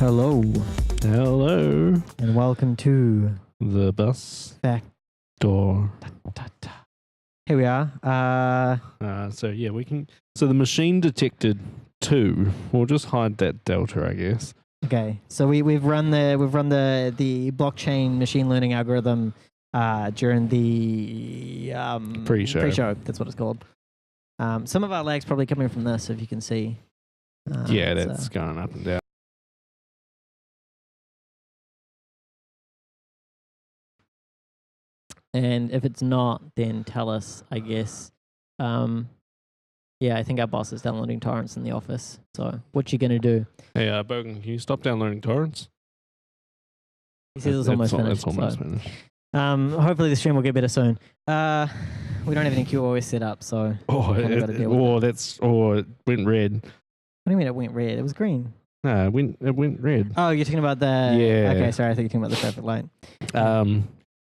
Hello. Hello. And welcome to The bus Back door. Here we are. So yeah, we can. So the machine detected 2. We'll just hide that delta, I guess. Okay. So we've run the blockchain machine learning algorithm during the pre-show. That's what it's called. Some of our lag's probably coming from this, if you can see. Yeah, that's going up and down. And if it's not, then tell us, I guess. Yeah, I think our boss is downloading torrents in the office. So what you going to do? Hey, Bogan, can you stop downloading torrents? He says it's almost finished. It's almost finished. Hopefully the stream will get better soon. We don't have any QoS set up, so... it went red. What do you mean it went red? It was green. No, it went red. Oh, you're talking about the... Yeah. Okay, sorry, I think you're talking about the traffic light.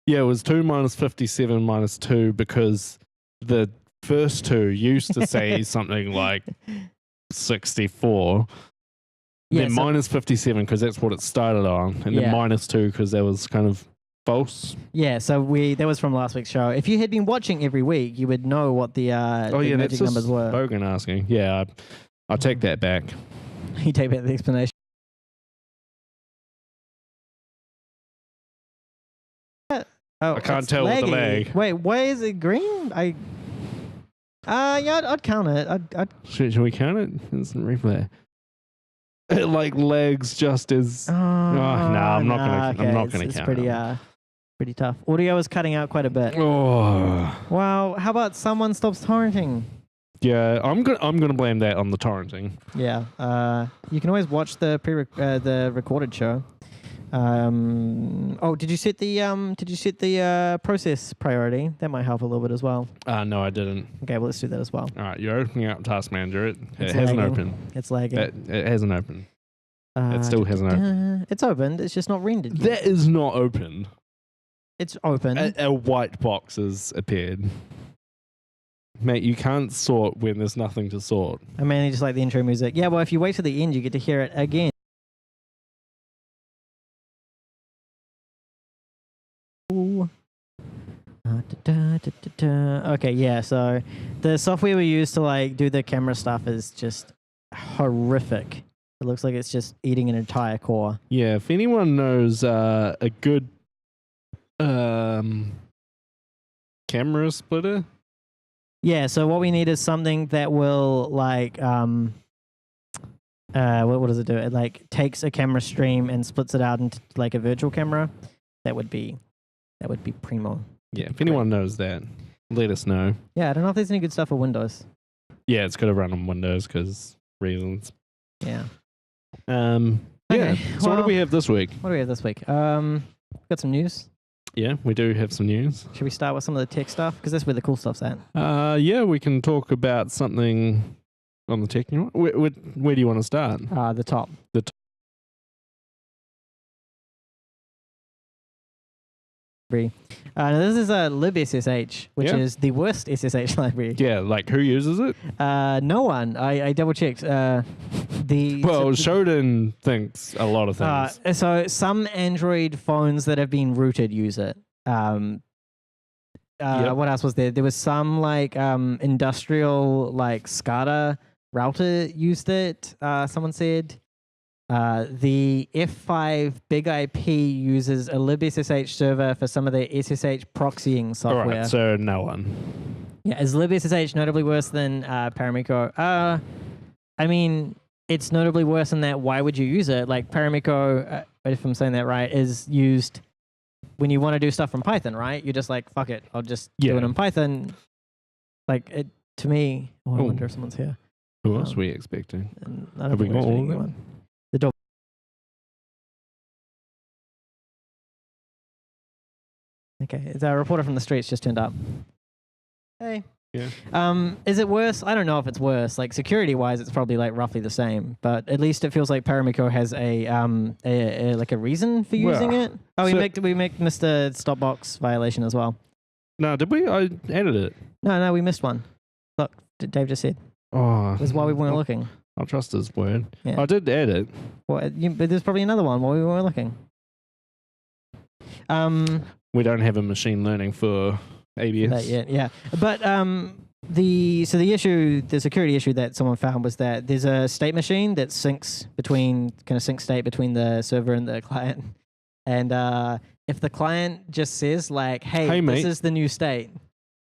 Yeah, it was 2 minus 57 minus 2 because the first 2 used to say something like 64. Yeah, then minus 57 because that's what it started on, and then minus 2 because that was kind of false. Yeah, so that was from last week's show. If you had been watching every week, you would know what the magic numbers were. Bogan asking. Yeah, I'll take that back. You take back the explanation. Oh, I can't tell with the lag. Wait, why is it green? Yeah, I'd count it. Should we count it? Instant replay. It like lags just as. I'm not gonna count. It's pretty tough. Audio is cutting out quite a bit. Oh. Wow. How about someone stops torrenting? Yeah, I'm gonna blame that on the torrenting. Yeah. You can always watch the recorded show. Did you set the process priority? That might help a little bit as well. No, I didn't. Okay, well, let's do that as well. All right, you're opening up Task Manager. It hasn't lagging. opened. It's lagging. It hasn't opened. It still hasn't opened. It's opened. It's just not rendered yet. That is not open. It's open. A white box has appeared. Mate, you can't sort when there's nothing to sort. I mainly just like the intro music. Yeah, well, if you wait till the end, you get to hear it again. Okay, yeah, so the software we use to do the camera stuff is just horrific. It looks like it's just eating an entire core. Yeah, if anyone knows a good camera splitter. Yeah, so what we need is something that will what does it do? It takes a camera stream and splits it out into a virtual camera. That would be primo. Yeah, if anyone knows that, let us know. Yeah, I don't know if there's any good stuff for Windows. Yeah, it's got to run on Windows because reasons. Yeah. Yeah. So what do we have this week? What do we have this week? We've got some news. Yeah, we do have some news. Should we start with some of the tech stuff? Because that's where the cool stuff's at. Yeah, we can talk about something on the tech. Where do you want to start? The top. This is a libssh, which is the worst SSH library. Yeah, who uses it? No one. I double checked. Shodan thinks a lot of things. So some Android phones that have been rooted use it. What else was there? There was some industrial SCADA router used it. Someone said. The F5 Big IP uses a libssh server for some of their SSH proxying software. All right, so no one. Yeah, is libssh notably worse than Paramiko? I mean, it's notably worse than that. Why would you use it? Paramiko, if I'm saying that right, is used when you want to do stuff from Python, right? You're just fuck it, I'll just do it in Python. To me, I wonder if someone's here. Who else are we expecting? Have we got all of them? The door. Okay, the reporter from the streets just turned up. Hey. Yeah. Is it worse? I don't know if it's worse. Security-wise, it's probably roughly the same. But at least it feels like Paramiko has a reason for using it. Oh, we make Mr. Stopbox violation as well. No, did we? I added it. No, we missed one. Look, Dave just said. Oh. It was while we weren't looking. I'll trust his word. Yeah. I did add it. Well, but there's probably another one while we were looking. We don't have a machine learning for ABS. That yet, yeah. But the security issue that someone found was that there's a state machine that sync state between the server and the client. And if the client just says like, hey this is the new state.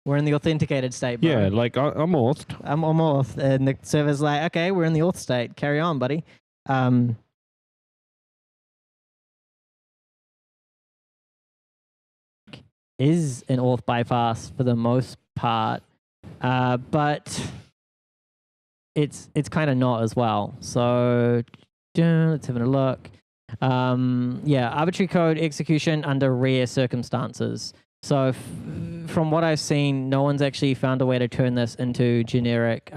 We're in the authenticated state, bro. Yeah, like I'm authed. I'm auth. And the server's like, okay, we're in the auth state. Carry on, buddy. Is an auth bypass for the most part, but it's kind of not as well. So let's have a look. Arbitrary code execution under rare circumstances. So from what I've seen, no one's actually found a way to turn this into generic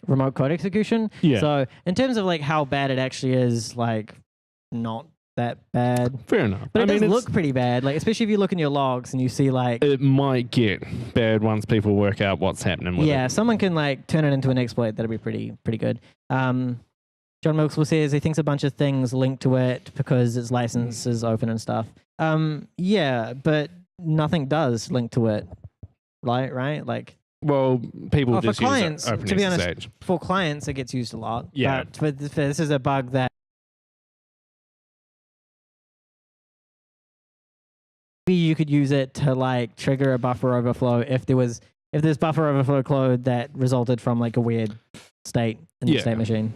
remote code execution. Yeah. So in terms of like how bad it actually is, like not that bad. Fair enough. But it does look pretty bad, like especially if you look in your logs and you see like it might get bad once people work out what's happening with it. Yeah, if someone can like turn it into an exploit, that'd be pretty good. John Milksville says he thinks a bunch of things linked to it because its license is open and stuff. Yeah, but nothing does link to it, right? Like, well, people just for clients, use to be honest, OpenSSH. for clients it gets used a lot. Yeah, but this is a bug that maybe you could use it to like trigger a buffer overflow if there's buffer overflow code that resulted from like a weird state in the state machine.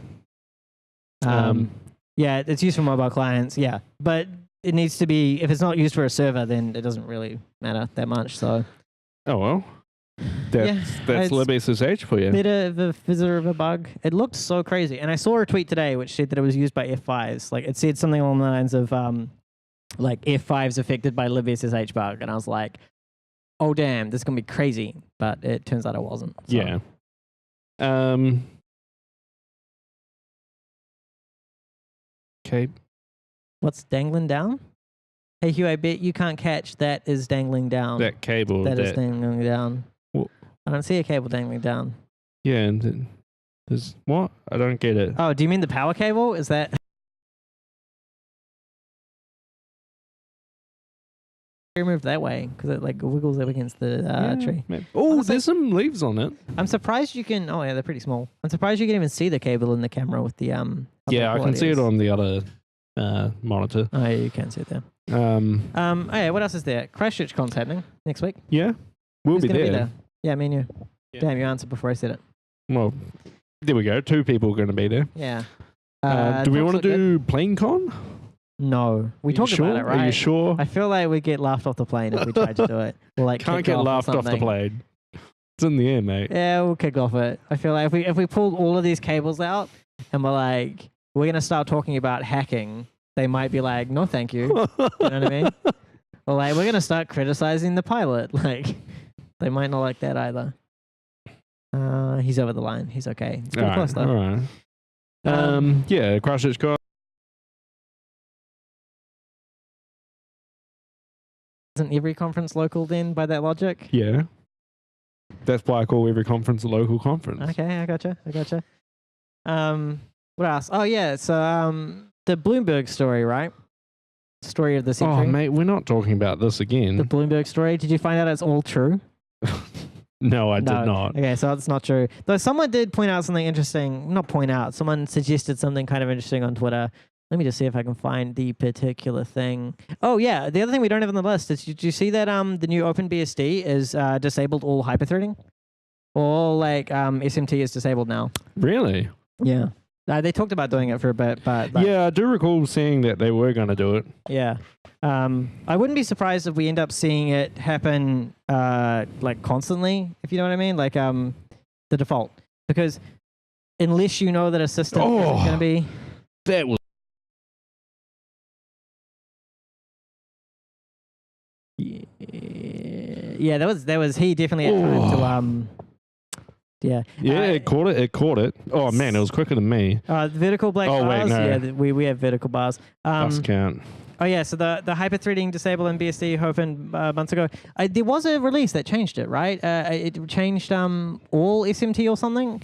Yeah, it's used for mobile clients. Yeah, but it needs to be, if it's not used for a server, then it doesn't really matter that much. So, oh well, that's libssh for you. Bit of a visitor of a bug. It looked so crazy, and I saw a tweet today which said that it was used by F5s. Like it said something along the lines of like F5s affected by libssh bug, and I was like, oh damn, this is gonna be crazy. But it turns out it wasn't. So. Yeah. Okay. What's dangling down? Hey Hugh, I bet you can't catch that is dangling down. That cable. That is dangling down. Well, I don't see a cable dangling down. Yeah, and there's what? I don't get it. Oh, do you mean the power cable? Is that? Move that way because it like wiggles up against the tree. Oh, honestly, there's some leaves on it. I'm surprised you can. Oh yeah, they're pretty small. I'm surprised you can even see the cable in the camera with the Yeah, I can see it on the other monitor. Oh, yeah, you can see it there. Oh yeah, what else is there? CrashCon's happening next week. Yeah, we'll Who's be there. there. Yeah, me and you. Yeah. Damn, you answered before I said it. Well, there we go. 2 people are going to be there. Yeah. Do we want to do PlaneCon? No, we talked about it, right? Are you sure? I feel like we'd get laughed off the plane if we tried to do it. We'll like can't get laughed off the plane. It's in the air, mate. Yeah, we'll kick off it. I feel like if we pulled all of these cables out and we're gonna start talking about hacking, they might be like, no, thank you. You know what I mean? Or like we're gonna start criticizing the pilot. Like they might not like that either. He's over the line. He's okay. He's pretty close though. All right. Yeah, CrashCon. Isn't every conference local then by that logic? Yeah. That's why I call every conference a local conference. Okay, I gotcha. What else? Oh yeah, so the Bloomberg story, right? Story of the century. Oh mate, we're not talking about this again. The Bloomberg story. Did you find out it's all true? No, I did not. Okay, so it's not true. Though someone did point out something interesting. Not point out. Someone suggested something kind of interesting on Twitter. Let me just see if I can find the particular thing. Oh yeah, the other thing we don't have on the list is, did you see that the new OpenBSD is disabled all hyperthreading? All like SMT is disabled now. Really? Yeah. They talked about doing it for a bit, but yeah, I do recall seeing that they were going to do it. Yeah. I wouldn't be surprised if we end up seeing it happen like constantly, if you know what I mean, like the default. Because unless you know that a system is going to be... That was... Yeah, that was he definitely had time to it caught it. Oh man, it was quicker than me. Vertical black bars. Wait, no. Yeah, we have vertical bars. Lost count. Oh yeah, so the hyperthreading disabled in BSD opened months ago. There was a release that changed it, right? It changed all SMT or something.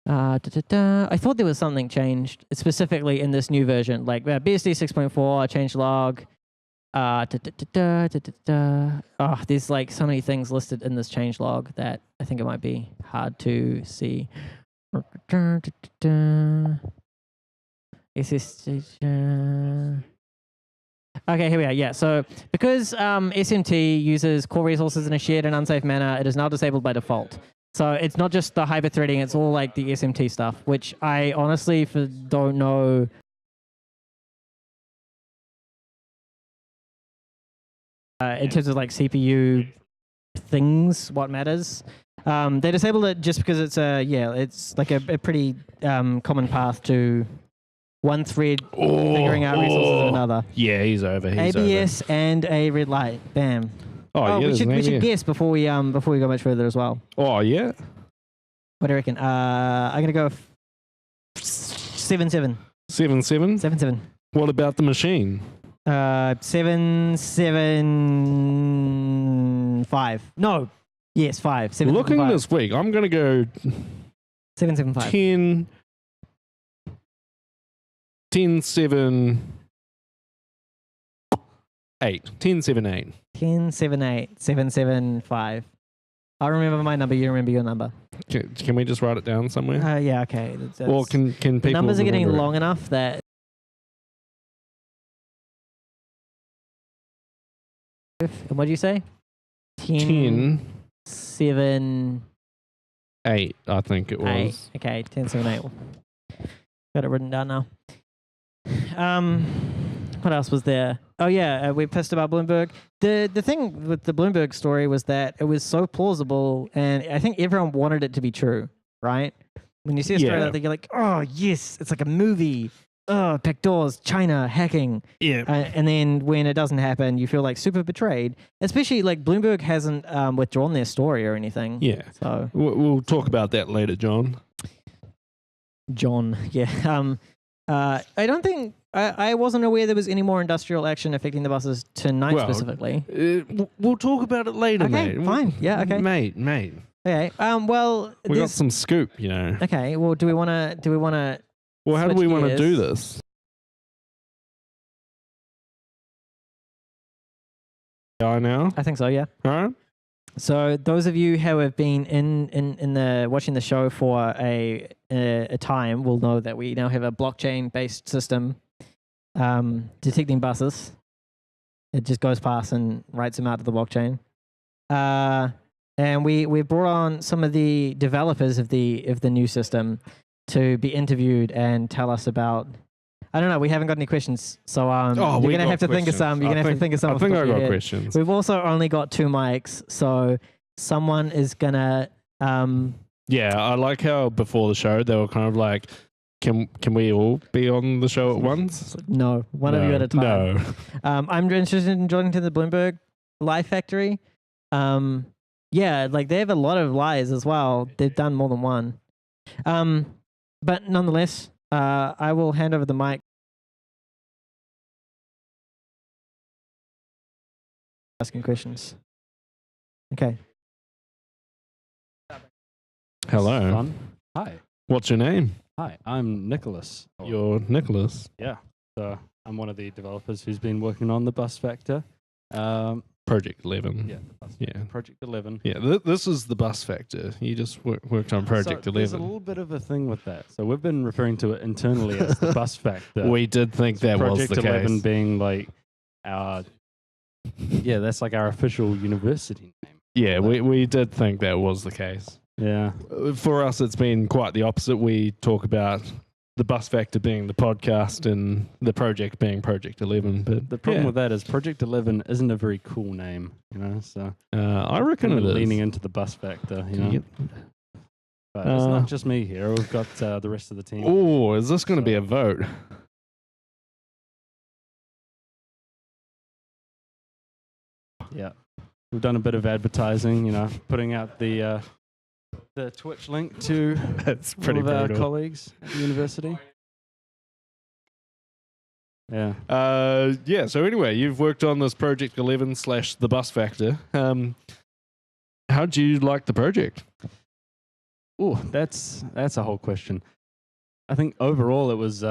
I thought there was something changed specifically in this new version, like BSD 6.4 change log. Oh, there's like so many things listed in this change log that I think it might be hard to see. Okay, here we are. Yeah, so because SMT uses core resources in a shared and unsafe manner, it is now disabled by default. So it's not just the hyperthreading, it's all like the SMT stuff, which I honestly don't know. In terms of like CPU things, what matters. They disabled it just because it's it's like a pretty common path to one thread figuring out resources of another. Yeah, he's over. He's ABS over. and a red light. Bam. Oh yeah, we should guess before we go much further as well. Oh yeah. What do you reckon? I'm gonna go 7-7. 7-7. 7-7. What about the machine? 7-7-5. No. Yes, 5. 7, Looking 5. this week, I'm gonna go 7-7-5. 10-7-8. 10-7-8. 10-7-8. 7-7-5. I'll remember my number. You remember your number. Can we just write it down somewhere? Yeah. Okay. Or can people? The numbers are getting long enough that. And what did you say? 10, 7, 8. I think it was. 8. Okay, 10, 7, 8. Got it written down now. What else was there? Oh yeah, we pissed about Bloomberg. The thing with the Bloomberg story was that it was so plausible, and I think everyone wanted it to be true, right? When you see a story like that, you're like, oh yes, it's like a movie. Oh, backdoors, China, hacking. Yeah. And then when it doesn't happen, you feel like super betrayed. Especially like Bloomberg hasn't withdrawn their story or anything. Yeah. So we'll talk about that later, John. Yeah. I don't think I wasn't aware there was any more industrial action affecting the buses tonight specifically. We'll talk about it later, okay, mate. Fine. Yeah. Okay. Mate. Okay. Well, we got some scoop, you know. Okay. Well, do we want to? Well, how do we want to do this? Now? I think so, yeah. All right. So those of you who have been in the watching the show for a time will know that we now have a blockchain-based system detecting buses. It just goes past and writes them out to the blockchain. And we brought on some of the developers of the new system to be interviewed and tell us about. I don't know. We haven't got any questions, so you're gonna have to think of some. You're gonna have to think of some. I think I got questions. We've also only got 2 mics, so someone is gonna. Yeah, I like how before the show they were kind of like, "Can we all be on the show at once?" No, one of you at a time. No. I'm interested in joining to the Bloomberg Lie Factory. Yeah, like they have a lot of lies as well. They've done more than one. But nonetheless, I will hand over the mic. Asking questions. Okay. Hello. Fun. Hi. What's your name? Hi, I'm Nicholas. You're Nicholas. Yeah. So I'm one of the developers who's been working on the bus factor. Project 11. Yeah. Project 11. Yeah, this is the bus factor. You just worked on Project 11. There's a little bit of a thing with that. So we've been referring to it internally as the bus factor. We did think that was the case. Project 11 being like our... Yeah, that's like our official university name. Yeah, we did think that was the case. Yeah. For us, it's been quite the opposite. We talk about the bus factor being the podcast and the project being Project 11. But the problem with that is Project 11 isn't a very cool name, you know. So I reckon it is. Leaning into the bus factor, you know. But it's not just me here. We've got the rest of the team. Oh, is this going to be a vote? Yeah. We've done a bit of advertising, you know, putting out the Twitch link to That's pretty all of our brutal. colleagues at the university. Yeah. Yeah, so anyway, you've worked on this Project 11 / the bus factor. How'd you like the project? Oh, that's a whole question. I think overall it was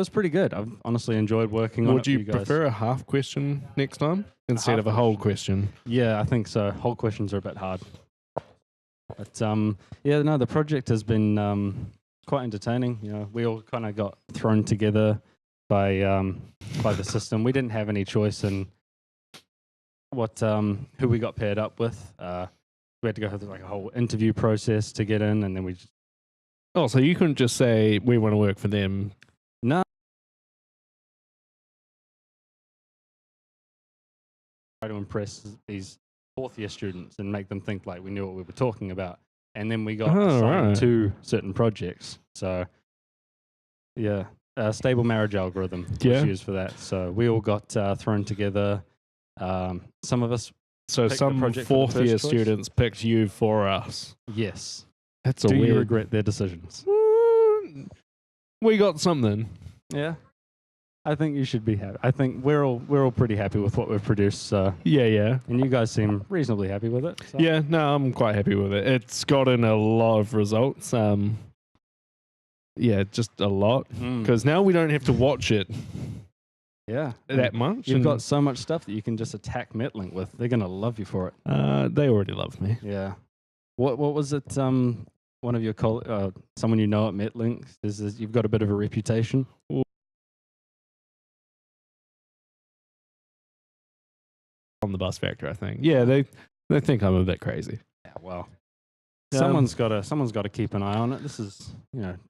pretty good. I've honestly enjoyed working on it. Would you for you guys. prefer a half question next time instead of a whole question? Yeah, I think so. Whole questions are a bit hard. But the project has been quite entertaining. You know, we all kind of got thrown together by the system. We didn't have any choice in what who we got paired up with. We had to go through like a whole interview process to get in, and then we just... Oh, so you couldn't just say, we want to work for them? No. Try to impress these fourth-year students and make them think like we knew what we were talking about. And then we got assigned to certain projects. So, yeah, stable marriage algorithm was used for that. So we all got thrown together. Some of us... So some fourth-year students picked you for us. Yes. That's Do you regret their decisions? We got something. Yeah. I think you should be happy. I think we're all pretty happy with what we've produced. So. Yeah. And you guys seem reasonably happy with it. So. Yeah, no, I'm quite happy with it. It's gotten a lot of results. Yeah, just a lot. Because now we don't have to watch it. Yeah. That much. You've got so much stuff that you can just attack Metlink with. They're going to love you for it. They already love me. Yeah. What was it? One of your someone you know at Metlink is you've got a bit of a reputation. On the bus factor, I think. Yeah, they think I'm a bit crazy. Yeah, well. Someone's got to keep an eye on it. This is,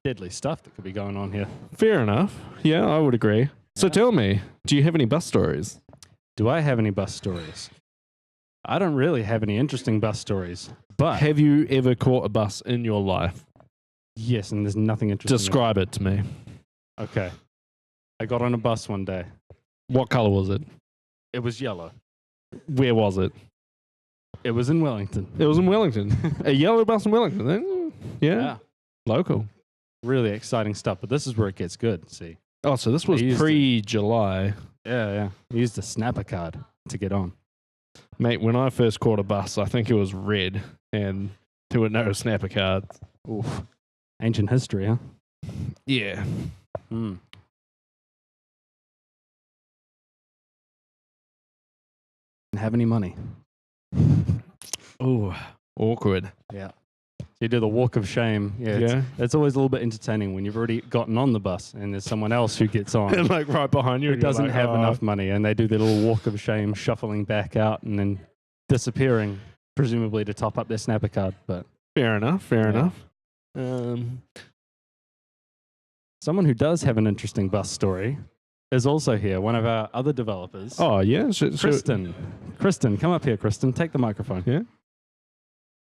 deadly stuff that could be going on here. Fair enough. Yeah, I would agree. So tell me, do you have any bus stories? Do I have any bus stories? I don't really have any interesting bus stories, but... Have you ever caught a bus in your life? Yes, and there's nothing interesting. Describe it to me. Okay. I got on a bus one day. What color was it? It was yellow. Where was it? It was in Wellington. It was in Wellington. A yellow bus in Wellington. Yeah. Local. Really exciting stuff, but this is where it gets good, see. Oh, so this was pre-July. Yeah. I used a snapper card to get on. Mate, when I first caught a bus, I think it was red, and there were no snapper cards. Oof. Ancient history, huh? Yeah. Didn't have any money. Oh, awkward. Yeah. You do the walk of shame. Yeah. It's always a little bit entertaining when you've already gotten on the bus and there's someone else who gets on. And like right behind you. Who doesn't have enough money, and they do their little walk of shame, shuffling back out and then disappearing, presumably to top up their snapper card. But fair enough. Someone who does have an interesting bus story is also here, one of our other developers. Oh, yeah? Kristen. Kristen, come up here, Kristen. Take the microphone. Yeah.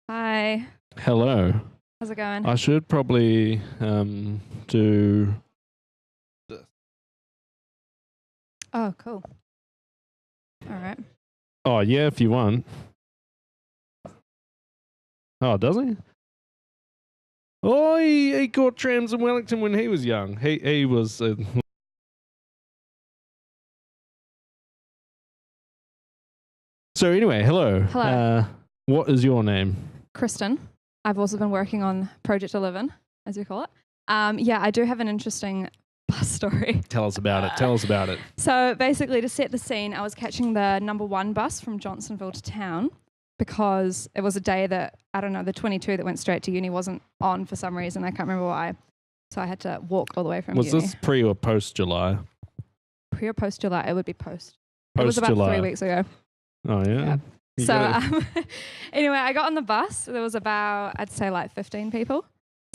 Hi. Hello. How's it going? I should probably do this. Oh, cool. All right. Oh, yeah, if you want. Oh, does he? Oh, he caught trams in Wellington when he was young. He was... So anyway, hello. Hello. What is your name? Kristen. I've also been working on Project 11, as we call it. I do have an interesting bus story. Tell us about it. So basically, to set the scene, I was catching the number 1 bus from Johnsonville to town because it was a day that, I don't know, the 22 that went straight to uni wasn't on for some reason. I can't remember why. So I had to walk all the way from uni. Was this pre or post July? Pre or post July? It would be post. It was about 3 weeks ago. Oh, yeah? So anyway, I got on the bus. There was about, I'd say, like 15 people.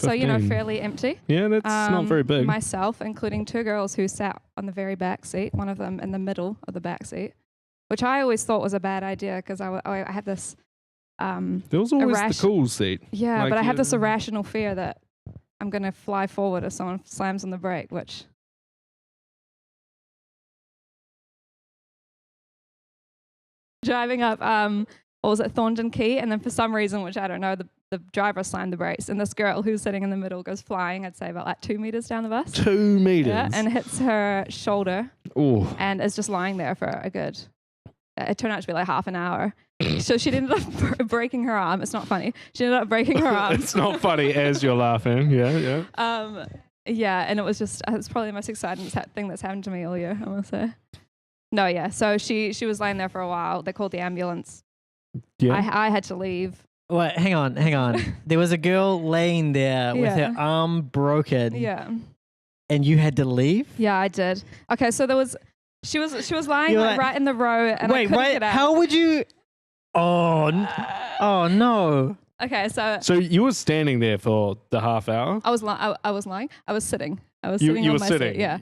15. So, fairly empty. Yeah, that's not very big. Myself, including 2 girls who sat on the very back seat, one of them in the middle of the back seat, which I always thought was a bad idea because I had this... there was always the cool seat. Yeah, but I have this irrational fear that I'm going to fly forward if someone slams on the brake, which... Driving up, Thorndon Quay, and then for some reason, which I don't know, the driver slammed the brakes, and this girl who's sitting in the middle goes flying, I'd say about like 2 meters down the bus. 2 meters? Yeah, and hits her shoulder. Ooh. And is just lying there for a good, it turned out to be like half an hour. So she ended up breaking her arm. It's not funny. She ended up breaking her arm. It's not funny as you're laughing. Yeah. Yeah, and it's probably the most exciting thing that's happened to me all year, I must say. No, yeah. So she was laying there for a while. They called the ambulance. Yeah. I had to leave. Wait, hang on. There was a girl laying there with her arm broken. Yeah. And you had to leave? Yeah, I did. Okay, so she was lying right in the row, and I couldn't get out. How would you? Oh no. Okay, so you were standing there for the half hour? I was lying. I was sitting. I was sitting on my seat. Yeah.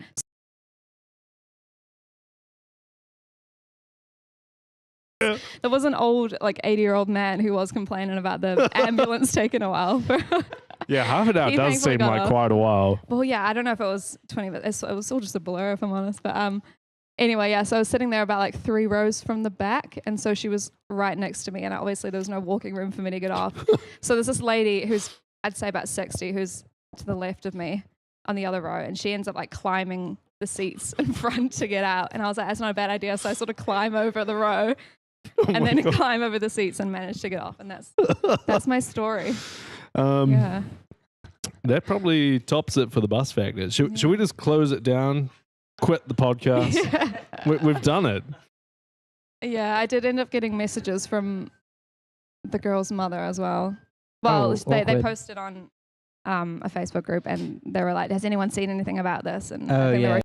There was an old, 80-year-old man who was complaining about the ambulance taking a while. Yeah, half an hour does seem like quite a while. Well, yeah, I don't know if it was 20 minutes. It was all just a blur, if I'm honest. But anyway, yeah, so I was sitting there about 3 rows from the back, and so she was right next to me, and obviously there was no walking room for me to get off. So there's this lady who's, I'd say about 60, who's to the left of me on the other row, and she ends up climbing the seats in front to get out. And I was like, that's not a bad idea. So I sort of climb over the row. And then climb over the seats and manage to get off, and that's my story. Yeah. That probably tops it for the bus factor. Should we just close it down, quit the podcast? Yeah. We've done it. Yeah, I did end up getting messages from the girl's mother as well. Well, they posted on a Facebook group, and they were like, "Has anyone seen anything about this?" And I think they were.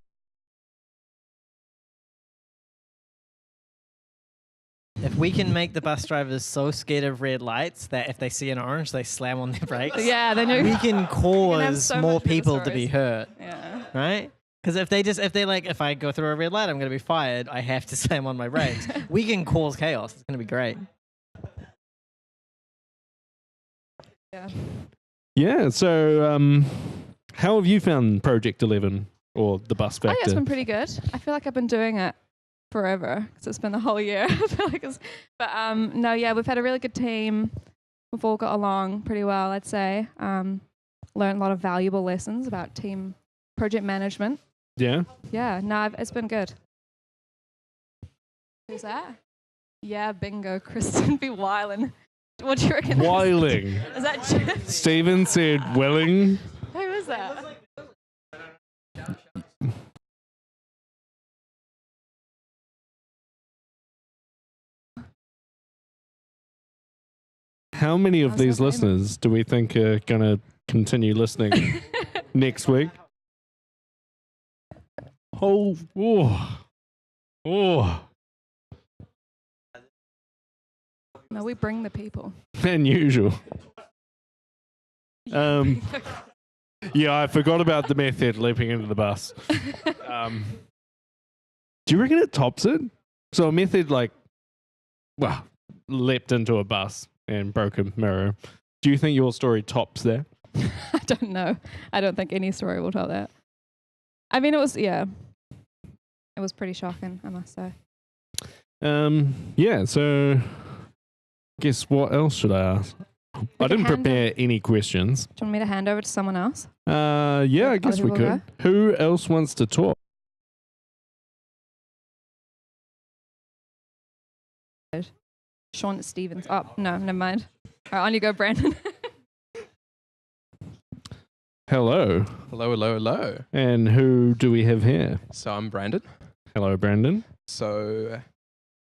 If we can make the bus drivers so scared of red lights that if they see an orange, they slam on their brakes, we can cause more people to be hurt. Yeah. Right? Because if I go through a red light, I'm going to be fired. I have to slam on my brakes. We can cause chaos. It's going to be great. Yeah. Yeah. So, how have you found Project 11 or the bus factor? I think it's been pretty good. I feel like I've been doing it forever because it's been the whole year. I feel like no, yeah, we've had a really good team. We've all got along pretty well, I'd say. Learned a lot of valuable lessons about team project management. Yeah. Yeah, no, it's been good. Who's that? Yeah, bingo, Kristen be whiling. What do you reckon? Whiling. Is that Stephen said willing. Who is that? How many of these listeners do we think are going to continue listening next week? Oh. No, we bring the people. Than usual. Yeah, I forgot about the method leaping into the bus. Do you reckon it tops it? So a method leapt into a bus and broke a mirror. Do you think your story tops that? I don't know. I don't think any story will top that. I mean, it was pretty shocking, I must say. Yeah, so guess what else should I ask? I didn't prepare any questions. Do you want me to hand over to someone else? Yeah, I guess we could. Who else wants to talk? Sean Stevens. Oh, no, never mind. All right, on you go, Brandon. Hello. Hello. And who do we have here? So I'm Brandon. Hello, Brandon. So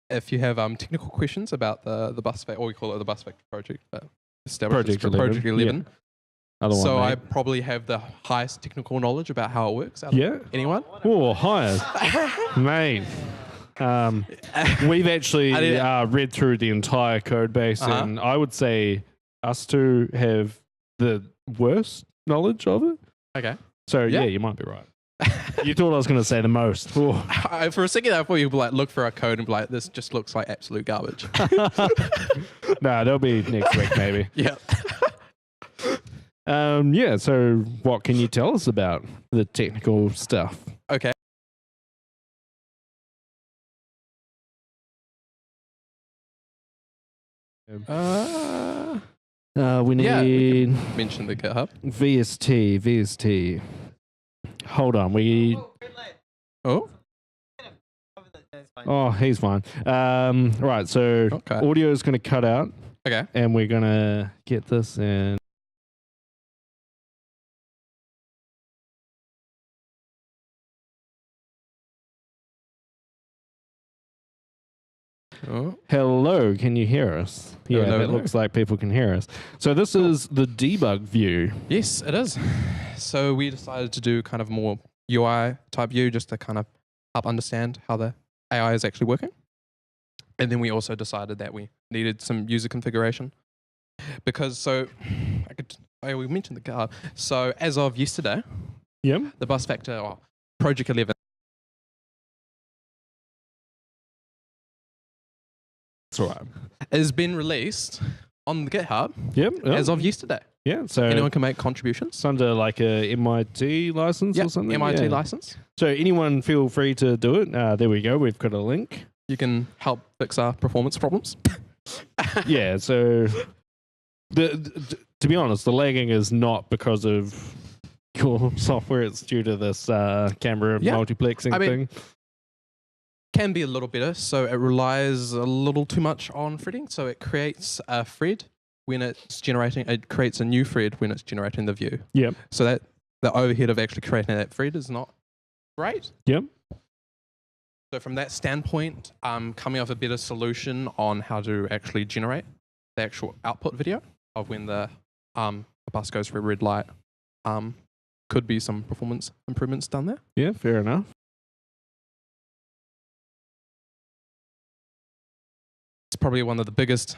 if you have technical questions about the bus factor, or we call it the bus factor project, but established Project 11. Yeah. So I probably have the highest technical knowledge about how it works. Anyone? Oh, highest. Mate. We've actually read through the entire code base, and I would say us two have the worst knowledge of it. Okay. So yeah, you might be right. You thought I was going to say the most. For a second, I thought you'd look for a code and be like, this just looks like absolute garbage. No, that'll be next week maybe. Yeah. Yeah. So what can you tell us about the technical stuff? Okay. We need mention the GitHub. VST. Hold on, Oh. Oh, he's fine. Right, so Okay. audio is going to cut out. Okay. And we're going to get this in. Oh. Hello, can you hear us? Yeah, Hello, that hello. looks like people can hear us. So this is the debug view. Yes, it is. So we decided to do kind of more UI type view just to kind of help understand how the AI is actually working. And then we also decided that we needed some user configuration because we mentioned the GitHub. So as of yesterday, Yep. the bus factor project 11 That's all right. has been released on the GitHub Yep. as of yesterday. Yeah, so Anyone can make contributions. it's under like a MIT license or something. MIT Yeah. license. So anyone feel free to do it. There we go. We've got a link. You can help fix our performance problems. Yeah, so to be honest, the lagging is not because of your software. It's due to this camera Yeah. multiplexing I mean, thing. Can be a little better, so it relies a little too much on threading. So it creates a thread when it's generating. It creates a new thread when it's generating the view. Yep. So that the overhead of actually creating that thread is not great. Yep. So from that standpoint, coming up with a better solution on how to actually generate the actual output video of when the bus goes through red light, could be some performance improvements done there. Yeah, fair enough. It's probably one of the biggest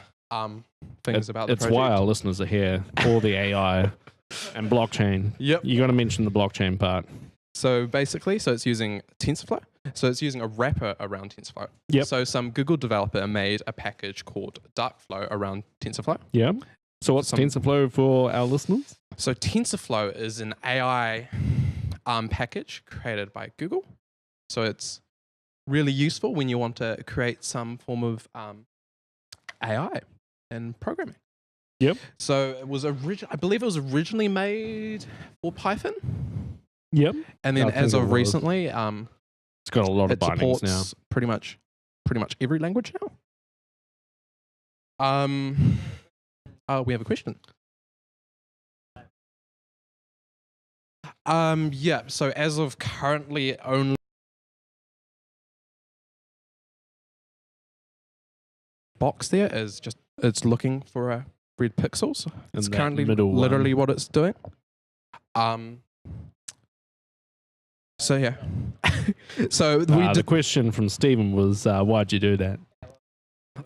things about the It's project. why our listeners are here for the AI and blockchain. Yep. You got to mention the blockchain part. So basically, it's using TensorFlow. So it's using a wrapper around TensorFlow. Yep. So some Google developer made a package called Darkflow around TensorFlow. Yeah. So what's TensorFlow for our listeners? So TensorFlow is an AI package created by Google. So it's really useful when you want to create some form of AI and programming. Yep. So it was I believe it was originally made for Python. Yep. And then I as think it of was. recently, It's got a lot of it bindings supports now. pretty much every language now. We have a question. Yeah. So as of currently, only box there is just it's looking for a red pixels. It's And that currently middle one. literally what it's doing. So yeah. So The question from Stephen was, why'd you do that?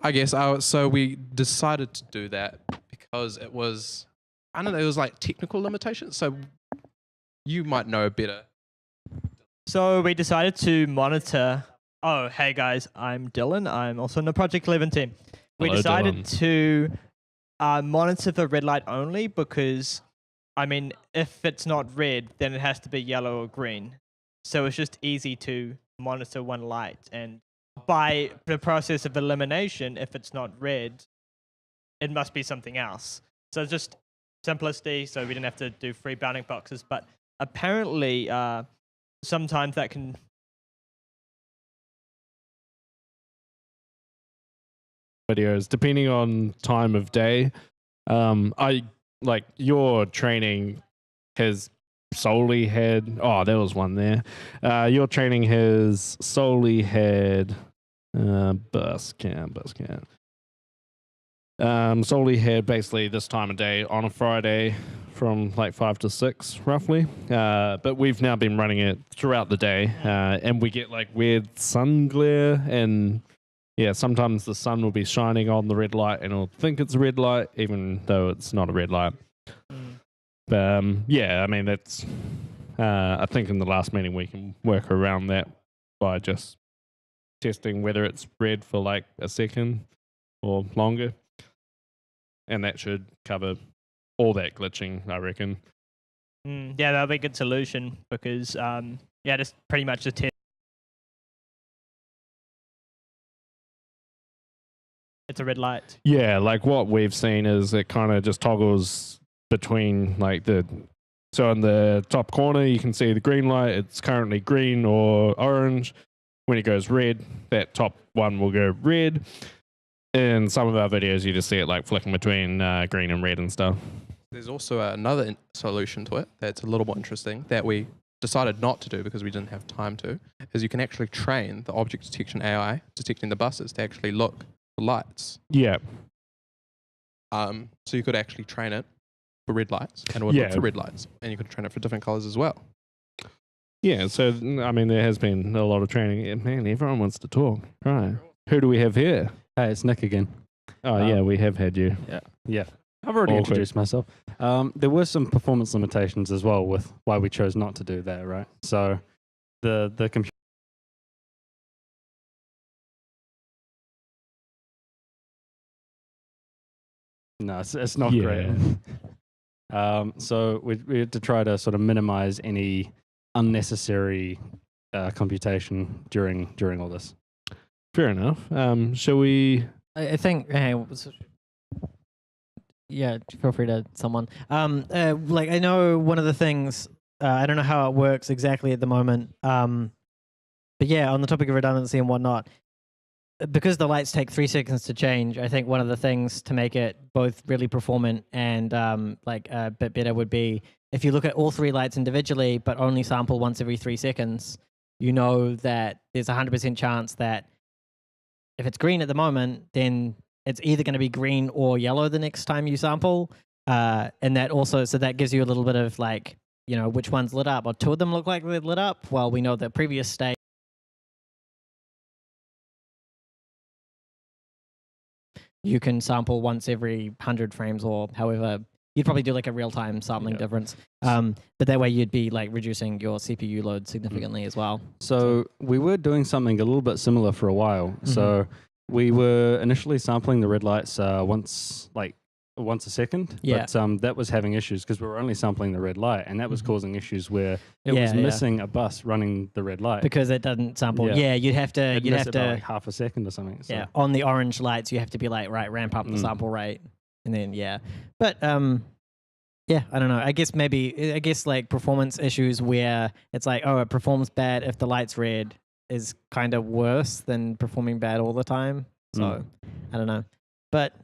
I guess so we decided to do that because it was, I don't know, it was like technical limitations. So you might know better. So we decided to monitor. Oh, hey guys, I'm Dylan. I'm also in the Project 11 team. We Hello, decided Dylan. to monitor for red light only because, I mean, if it's not red, then it has to be yellow or green. So it's just easy to monitor one light. And by the process of elimination, if it's not red, it must be something else. So it's just simplicity, so we didn't have to do 3 bounding boxes. But apparently, sometimes that can Videos, depending on time of day. I like your training has solely had. Oh, there was one there. Your training has solely had bus cam. Solely had basically this time of day on a Friday from like 5 to 6 roughly. But we've now been running it throughout the day, and we get like weird sun glare and. Yeah, sometimes the sun will be shining on the red light and it'll think it's a red light, even though it's not a red light. Yeah, I mean, that's, I think in the last meeting we can work around that by just testing whether it's red for like a second or longer. And that should cover all that glitching, I reckon. yeah, that'll be a good solution because, yeah, just pretty much the test. It's a red light. Yeah, like what we've seen is it kind of just toggles between like so in the top corner you can see the green light, it's currently green or orange. when it goes red, that top one will go red. In some of our videos, you just see it like flicking between green and red and stuff. There's also another solution to it that's a little more interesting that we decided not to do because we didn't have time to, is you can actually train the object detection AI detecting the buses to actually look for lights. Yeah. So you could actually train it for red lights and it would look for red lights, and you could train it for different colors as well. Yeah, so, I mean, there has been a lot of training. Yeah, man, everyone wants to talk. Right. Who do we have here? Hey, it's Nick again. Oh, yeah, we have had you. Yeah. I've already introduced myself. There were some performance limitations as well with why we chose not to do that, right? So the computer. No, it's not great. So we had to try to sort of minimize any unnecessary computation during all this. Fair enough. Shall we? I think. Yeah, feel free to someone. Like I know one of the things. I don't know how it works exactly at the moment. But yeah, on the topic of redundancy and whatnot, because the lights take 3 seconds to change, I think one of the things to make it both really performant and like a bit better would be if you look at all 3 lights individually, but only sample once every 3 seconds. You know that there's a 100% chance that if it's green at the moment, then it's either going to be green or yellow the next time you sample. And that also, so that gives you a little bit of like, you know, which one's lit up, or 2 of them look like they're lit up. Well, we know the previous state. You can sample once every 100 frames or however. You'd probably do like a real-time sampling difference. But that way you'd be like reducing your CPU load significantly as well. So we were doing something a little bit similar for a while. So we were initially sampling the red lights once a second. Yeah. But that was having issues because we were only sampling the red light, and that was causing issues where it was missing a bus running the red light. Because it doesn't sample. Yeah, you'd have to like half a second or something. So. Yeah, on the orange lights you have to be like, right, ramp up the sample rate. And then But yeah, I don't know. I guess like performance issues where it's like, oh, it performs bad if the light's red is kind of worse than performing bad all the time. So I don't know. But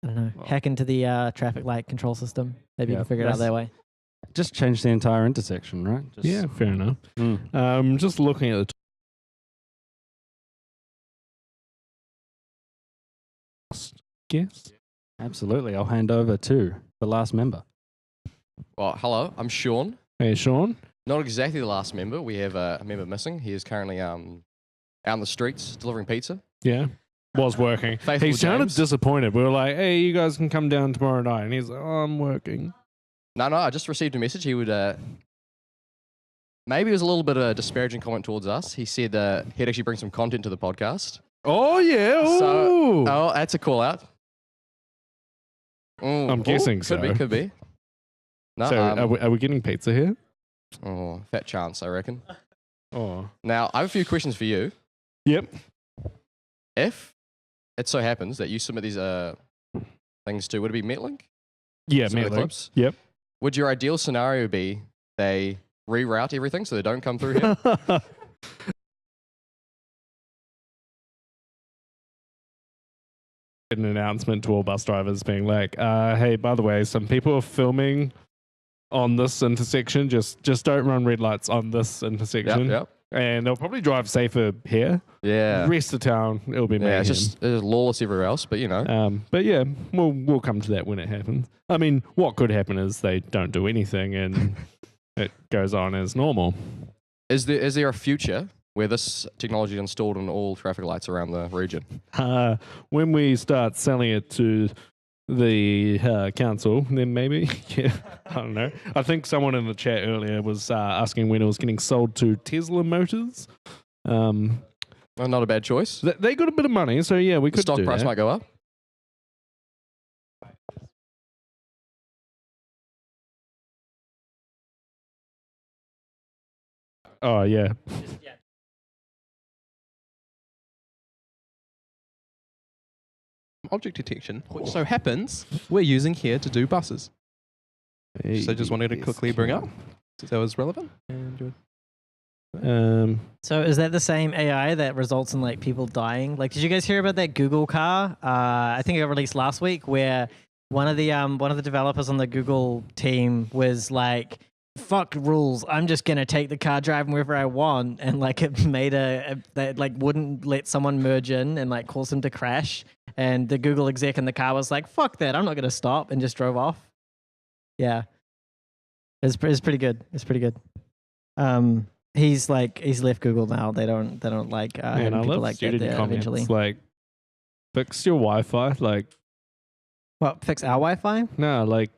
I don't know. Hack into the traffic light control system. Maybe you can figure it out that way. Just change the entire intersection, right? Yeah, fair enough. Just looking at the guess. Absolutely. I'll hand over to the last member. Well, hello, I'm Sean. Hey, Sean. Not exactly the last member. We have a member missing. He is currently out in the streets delivering pizza. Yeah. Was working. Faithful He sounded James. disappointed. We were like, hey, you guys can come down tomorrow night. And he's like, oh, I'm working. No, I just received a message. He would, maybe it was a little bit of a disparaging comment towards us. He said he'd actually bring some content to the podcast. Oh, yeah. Ooh. Oh, that's a call out. I'm guessing so. Could be. No, So are we getting pizza here? Oh, fat chance, I reckon. Oh. Now, I have a few questions for you. Yep. If it so happens that you submit these things to, would it be Metlink? Yeah, Some of the Metlink. clips? Yep. Would your ideal scenario be they reroute everything so they don't come through here? An announcement to all bus drivers being like, hey, by the way, some people are filming on this intersection. Just don't run red lights on this intersection. Yep. And they'll probably drive safer here. Yeah. Rest of town, it'll be mayhem. Yeah, it's lawless everywhere else, but you know. But yeah, we'll come to that when it happens. I mean, what could happen is they don't do anything and it goes on as normal. Is there a future where this technology is installed on all traffic lights around the region? When we start selling it to the council, then maybe. Yeah, I don't know. I think someone in the chat earlier was asking when it was getting sold to Tesla Motors. Well, not a bad choice. They got a bit of money, so yeah, we The could stock do price that. might go up. Oh yeah. Object detection, which so happens we're using here to do buses. So just wanted to quickly bring up, since that was relevant. And So is that the same AI that results in like people dying? Like, did you guys hear about that Google car? I think it got released last week, where one of the developers on the Google team was like, "Fuck rules! I'm just gonna take the car driving wherever I want," and like it made that like wouldn't let someone merge in and like cause them to crash. And the Google exec in the car was like, "Fuck that! I'm not gonna stop," and just drove off. Yeah, it's pretty good. It's pretty good. He's left Google now. They don't like Man, I people love like that student there comments eventually. like, fix your Wi-Fi. Like, What, fix our Wi-Fi? no, like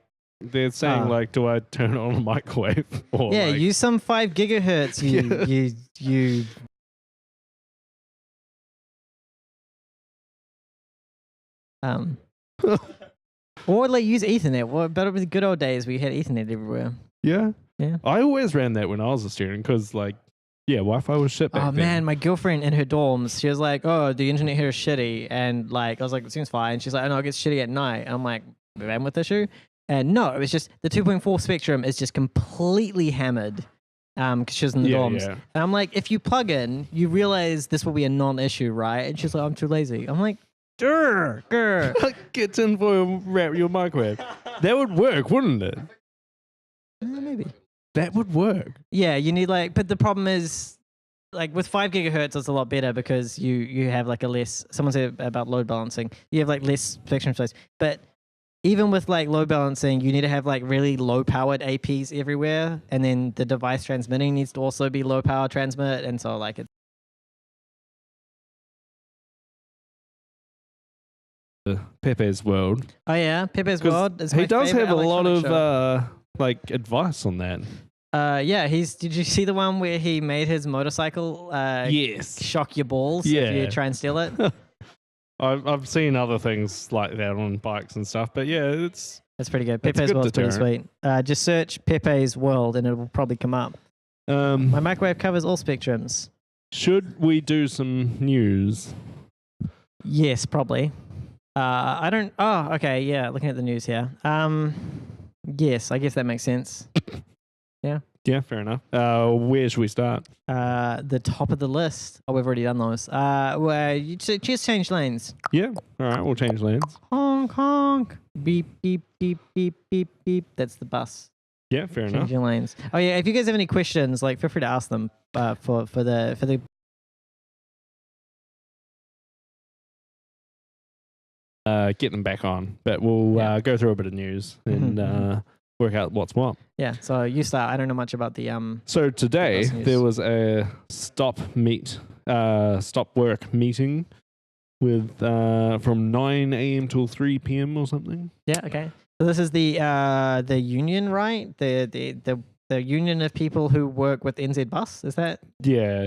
they're saying like, do I turn on a microwave? Or Yeah, like, use some 5 gigahertz. You or like use Ethernet. What better with the good old days where you had Ethernet everywhere. yeah. Yeah. I always ran that when I was a student because like, yeah, Wi-Fi was shit back Oh then. man, my girlfriend in her dorms, she was like, "Oh, the internet here is shitty," and like I was like, "It seems fine." She's like, "Oh no, it gets shitty at night," and I'm like, "Bandwidth issue?" And no, it was just the 2.4 spectrum is just completely hammered. Because she was in the dorms, Yeah. and I'm like, if you plug in, you realize this will be a non-issue, right? And she's like, "I'm too lazy." I'm like, grr. Get in for your microwave. That would work, wouldn't it? Maybe. That would work. Yeah, you need like, but the problem is, like with 5 gigahertz, it's a lot better because you have like a less. Someone said about load balancing, you have like less spectrum space. But even with like load balancing, you need to have like really low powered APs everywhere, and then the device transmitting needs to also be low power transmit, and so like it's Pepe's World. oh yeah, Pepe's 'Cause World. Is he my does favorite have a lot electronic of show. like advice on that. Yeah, did you see the one where he made his motorcycle Yes. shock your balls if you Yeah. try and steal it? I've seen other things like that on bikes and stuff, but yeah, it's That's pretty good. That's a Pepe's good World's pretty deterrent. sweet. Just search Pepe's World and it will probably come up. My microwave covers all spectrums. should we do some news? Yes, probably. I don't. Oh, okay. Yeah, looking at the news here. Yes, I guess that makes sense. Yeah, fair enough. Where should we start? The top of the list. Oh, we've already done those. Well, you just change lanes. Yeah, all right, we'll change lanes. Honk honk. Beep beep beep beep beep beep. That's the bus. Yeah, fair enough. Changing lanes. Oh yeah. If you guys have any questions, like feel free to ask them. For the. Get them back on, but we'll go through a bit of news and work out what's what. Yeah. So you start. I don't know much about the So today Bus news. there was a stop work meeting with from 9 a.m. till 3 p.m. or something. Yeah. Okay. So this is the union, right? The union of people who work with NZ Bus. Is that? Yeah.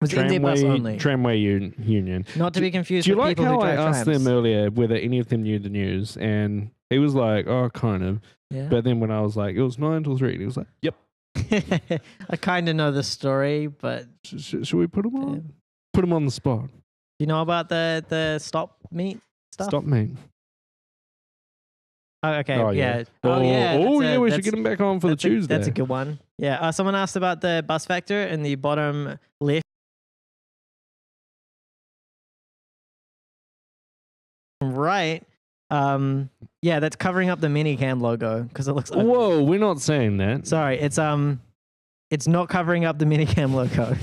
Was it NZ Bus only? Tramway union. Not to be confused Do you with like people how who I drive asked trams. them earlier whether any of them knew the news, and he was like, "Oh, kind of." Yeah. But then when I was like, "It was 9 till 3," and he was like, "Yep." I kind of know the story, but Should we put him on? Yeah. Put him on the spot. you know about the stop meet stuff? Stop me. Oh, okay. Oh, yeah. Oh, yeah. oh, that's yeah. We should that's- get him back on for the Tuesday. That's a good one. Yeah. Someone asked about the bus factor in the bottom left. Right. Yeah, that's covering up the minicam logo because it looks ugly. Whoa, we're not saying that. Sorry, it's not covering up the minicam logo.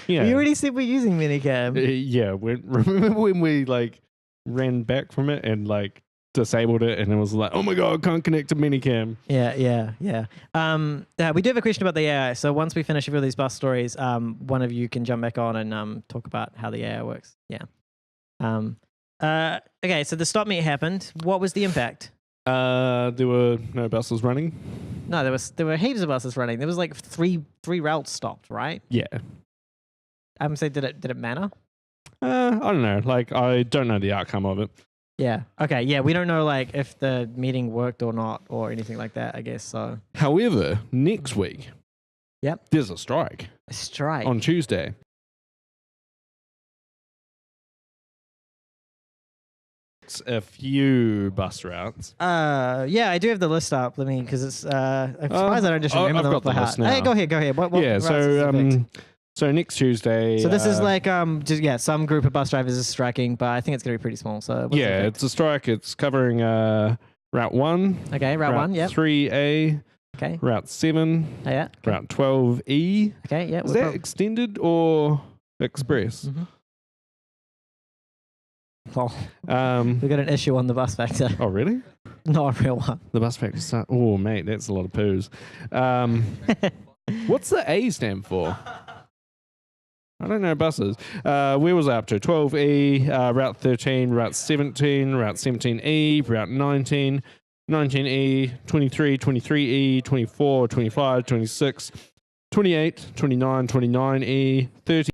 Yeah. We already said we're using minicam. Yeah. Remember when we like ran back from it and like disabled it, and it was like, "Oh my god, I can't connect to minicam." Yeah. We do have a question about the AI. So once we finish with these bus stories, one of you can jump back on and talk about how the AI works. Yeah. Okay. So the stop meet happened. What was the impact? There were no buses running. No, there were heaps of buses running. There was like three routes stopped, right? Yeah. So did it matter? I don't know. Like, I don't know the outcome of it. Yeah. Okay. Yeah. We don't know like if the meeting worked or not or anything like that. I guess so. However, next week, Yep. there's a strike A strike. on Tuesday. a few bus routes. Yeah, I do have the list up. Let me, because it's. I'm surprised I don't just remember I've them got off by the heart. list now. Hey, go ahead. What Yeah, routes does it affect? so next Tuesday. So this is like just some group of bus drivers is striking, but I think it's gonna be pretty small. So what's the effect? it's a strike. It's covering Route 1. Okay, Route 1, yep. 3A. Okay. Route 7. Oh, yeah. Okay. Route 12E. Okay, yeah. Is that extended or express? Mm-hmm. Oh, Um, we got an issue on the bus factor. oh, really? Not a real one. The bus factor. Oh, mate, that's a lot of poos. What's the A stand for? I don't know buses. Where was I up to? 12E, Route 13, Route 17, Route 17E, Route 19, 19E, 23, 23E, 24, 25, 26, 28, 29, 29E, 30.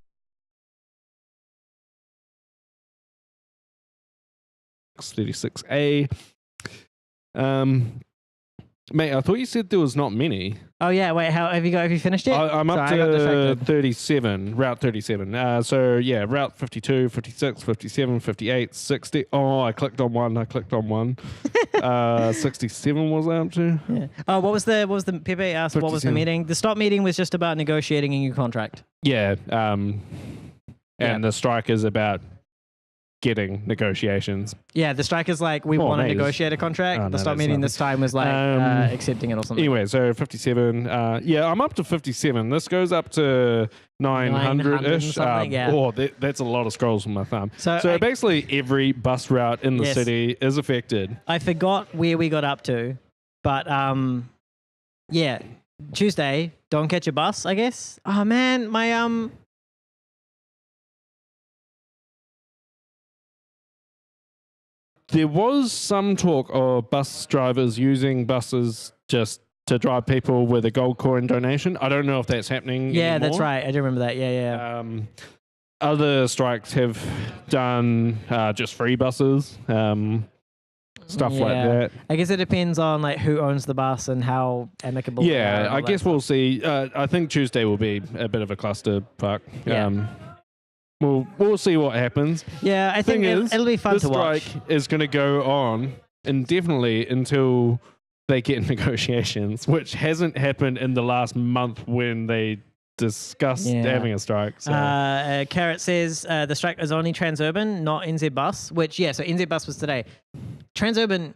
36A. Mate, I thought you said there was not many. Oh yeah, wait. How have you finished it? I'm up Sorry, I got to distracted. 37, Route 37. So yeah, Route 52, 56, 57, 58, 60. Oh, I clicked on one. 67 was I up to? Yeah. Oh, what was the Pepe asked? What was the 57. meeting? The stop meeting was just about negotiating a new contract. Yeah. And the strike is about getting negotiations. Yeah, the strike is like we Oh, want to mate, negotiate a contract. oh, the no, stop that's meeting nothing. this time was like accepting it or something. Anyway, so 57. Yeah, I'm up to 57. This goes up to 900-ish. 900 something, yeah. Oh, that's a lot of scrolls from my thumb. So basically every bus route in the Yes. city is affected. I forgot where we got up to, but yeah, Tuesday, don't catch a bus, I guess. Oh man, my There was some talk of bus drivers using buses just to drive people with a gold coin donation. I don't know if that's happening yeah, anymore. that's right. I do remember that. Yeah. Other strikes have done just free buses, stuff like Yeah. that. I guess it depends on like who owns the bus and how amicable. they are Yeah, and all I that guess stuff. we'll see. I think Tuesday will be a bit of a clusterfuck. Yeah. We'll see what happens. Yeah, I think it'll be fun this to watch. strike is going to go on indefinitely until they get negotiations, which hasn't happened in the last month when they discussed Yeah. having a strike. So. Carrot says the strike is only Transurban, not NZ Bus. Which so NZ Bus was today. Transurban,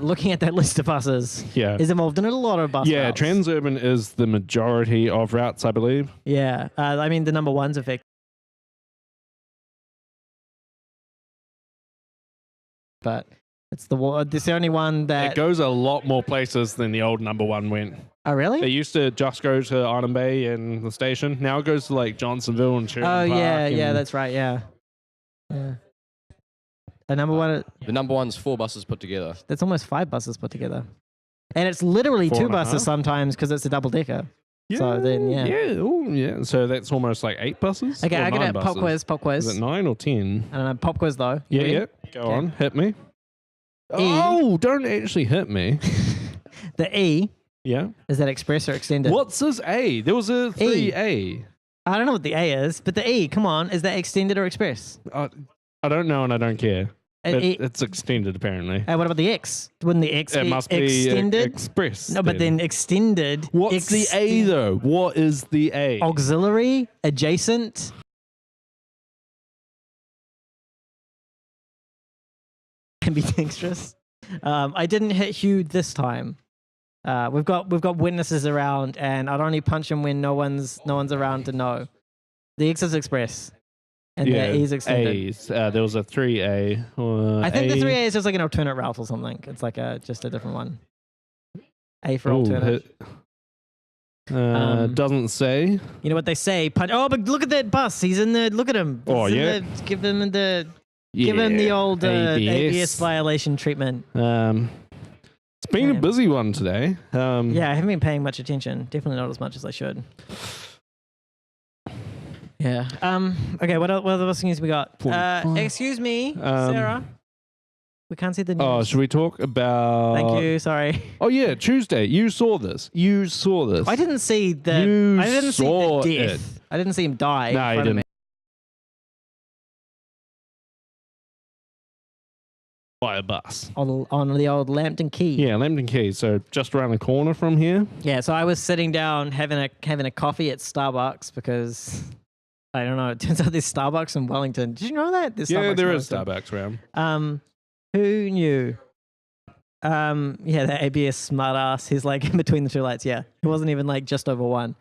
looking at that list of buses, yeah. is involved in a lot of bus Yeah, routes. Transurban is the majority of routes, I believe. Yeah, I mean the number one's affected. But it's the only one It that. goes a lot more places than the old number one went. Oh really? It used to just go to Arnhem Bay and the station. Now it goes to like Johnsonville and Sherman Oh Park. yeah, and- that's right. Yeah. A number one. The number one's 4 buses put together. That's almost 5 buses put together, and it's literally 4 2 and a buses half? sometimes because it's a double decker. So then, yeah. Yeah. So that's almost like 8 buses. Okay, or I got 9 a pop buses? quiz. Is it 9 or 10? I don't know, pop quiz though. You Yeah. ready? Go Okay. on, hit me. Oh, don't actually hit me. The E Yeah. is that express or extended? What's this A? There was a 3A. I don't know what the A is, but the E, come on, is that extended or express? I don't know and I don't care. E- It's extended apparently. what about the X? Wouldn't the X It be must be extended? express. No, but then extended. What's the A though? What is the A? Auxiliary, adjacent. Can be dexterous. I didn't hit Hugh this time. We've got witnesses around, and I'd only punch him when no one's around to know. The X is express, and the E is extended. A's. There was a 3A. I think the A. 3A is just like an alternate route or something. It's like just a different one. A for Ooh, alternate. Doesn't say. You know what they say? Punch. Oh, but look at that bus. He's in the. Look at him. Oh, He's in yeah. give him the. Give him the old ABS violation treatment. It's been a Yeah. busy one today. Yeah, I haven't been paying much attention. Definitely not as much as I should. Yeah. Okay. What other things we got? 45. Excuse me, Sarah. We can't see the news. Oh, should we talk about? Thank you. Sorry. Oh yeah, Tuesday. You saw this. I didn't see the. You I didn't see saw the death. it. I didn't see him die. No, in you front of didn't. me. by a bus. on the old Lambton Quay. Yeah, Lambton Quay. So just around the corner from here. Yeah, so I was sitting down having a coffee at Starbucks because I don't know. It turns out there's Starbucks in Wellington. Did you know that? There's Yeah, Starbucks there in is Wellington. Starbucks around. Who knew? Yeah, that ABS smartass. He's like in between the two lights. Yeah, it wasn't even like just over one.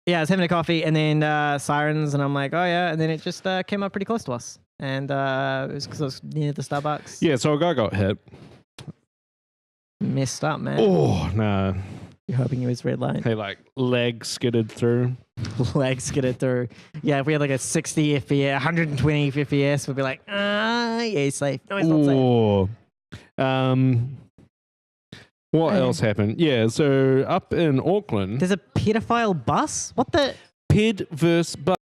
Yeah, I was having a coffee and then sirens, and I'm like, oh yeah, and then it just came up pretty close to us, and it was because I was near the Starbucks. Yeah, so a guy got hit. Messed up, man. Oh, no. You're hoping it was red light. Hey, like, leg skidded through. Legs skidded through. Yeah, if we had like a 60 FPS, 120 FPS, we'd be like, yeah, he's safe. No, he's not safe. Oh. What else happened? Yeah, so up in Auckland, There's a pedophile bus? What the? ped versus bus.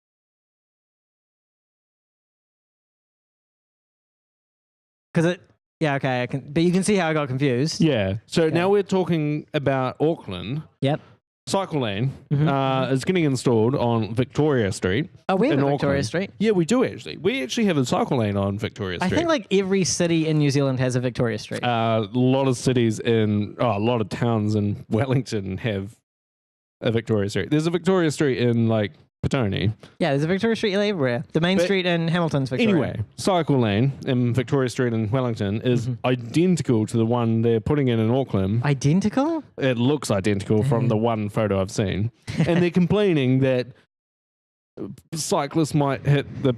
Because it, yeah, okay, but you can see how I got confused. Yeah, so Okay. now we're talking about Auckland. Yep. Cycle lane Mhm. is getting installed on Victoria Street. Oh, we have in a Victoria Auckland. Street. Yeah, we do actually. We actually have a cycle lane on Victoria I Street. think like every city in New Zealand has a Victoria Street. A lot of cities a lot of towns in Wellington have a Victoria Street. There's a Victoria Street in like Petone. Yeah, there's a Victoria Street everywhere. The main But street in Hamilton's Victoria. Anyway, cycle lane in Victoria Street in Wellington is identical to the one they're putting in Auckland. Identical? It looks identical from the one photo I've seen. And they're complaining that cyclists might hit the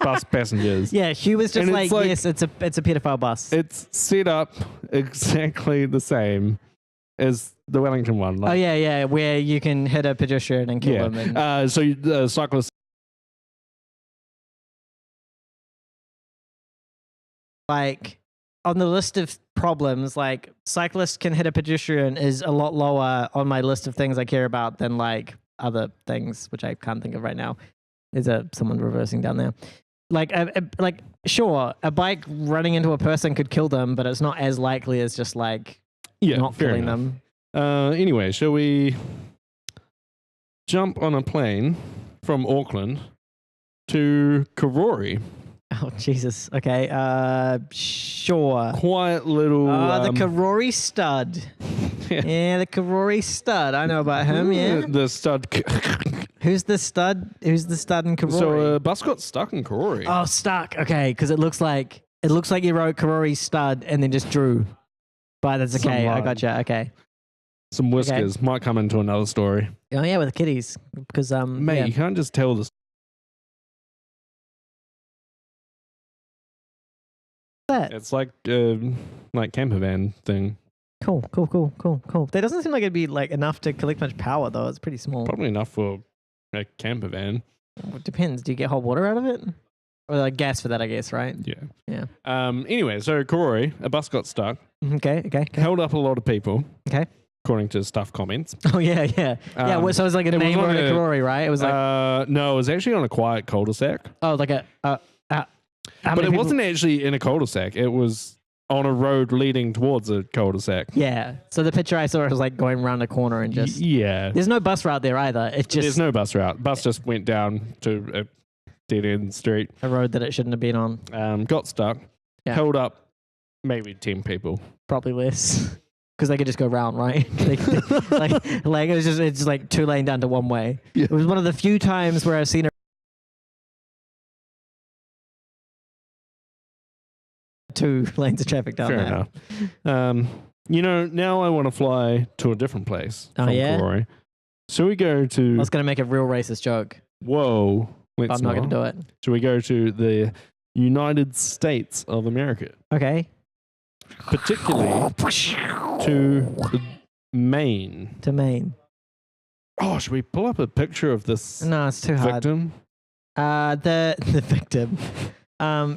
bus passengers. Yeah, Hugh was just And like, it's like- yes, it's a pedophile bus. It's set up exactly the same as the Wellington one. Oh yeah, where you can hit a pedestrian and kill them. And, So the cyclists. like on the list of problems, like cyclists can hit a pedestrian is a lot lower on my list of things I care about than like other things, which I can't think of right now. There's someone reversing down there. Like, sure, a bike running into a person could kill them, but it's not as likely as just like not fair killing enough. them. Anyway, shall we jump on a plane from Auckland to Karori? Oh Jesus. Okay. Sure. Quiet little. The Karori stud. Yeah, the Karori stud. I know about him. Yeah. The stud. Who's the stud? Who's the stud in Karori? So a bus got stuck in Karori. Oh, stuck. Okay, because it looks like you wrote Karori stud and then just drew. But that's Some okay. I line. gotcha. Okay. Some whiskers might come into another story. Oh yeah, with the kitties. Because Mate, yeah. you can't just tell this. That. It's like camper van thing. Cool. That doesn't seem like it'd be like enough to collect much power though. It's pretty small. Probably enough for a camper van. It depends. Do you get hot water out of it? Or like gas for that, I guess, right? Yeah. Yeah. Anyway, so Karori, a bus got stuck, Okay. held up a lot of people. Okay. According to stuff comments. Oh yeah. Yeah, well, so it was like a it was name on road a- at Karori, right? It was like No, it was actually on a quiet cul-de-sac. oh, like a But it wasn't actually in a cul-de-sac. It was on a road leading towards a cul-de-sac. Yeah. So the picture I saw was like going around a corner and just Yeah. there's no bus route there either. It's just There's no bus route. Bus just went down to a dead-end street. a road that it shouldn't have been on. Got stuck. Yeah. Held up maybe 10 people. Probably less. Because they could just go round, right? like it's just like 2 lane down to 1 way. Yeah. It was one of the few times where I've seen 2 lanes of traffic down Fair there. enough. Now I want to fly to a different place Oh, from yeah? Karori. So we go I to... was going to make a real racist joke, Whoa. but Let's I'm not going to do it. So we go to the United States of America, Okay. particularly to Maine. To Maine. Oh, should we pull up a picture of this No, it's too hard. victim? The victim.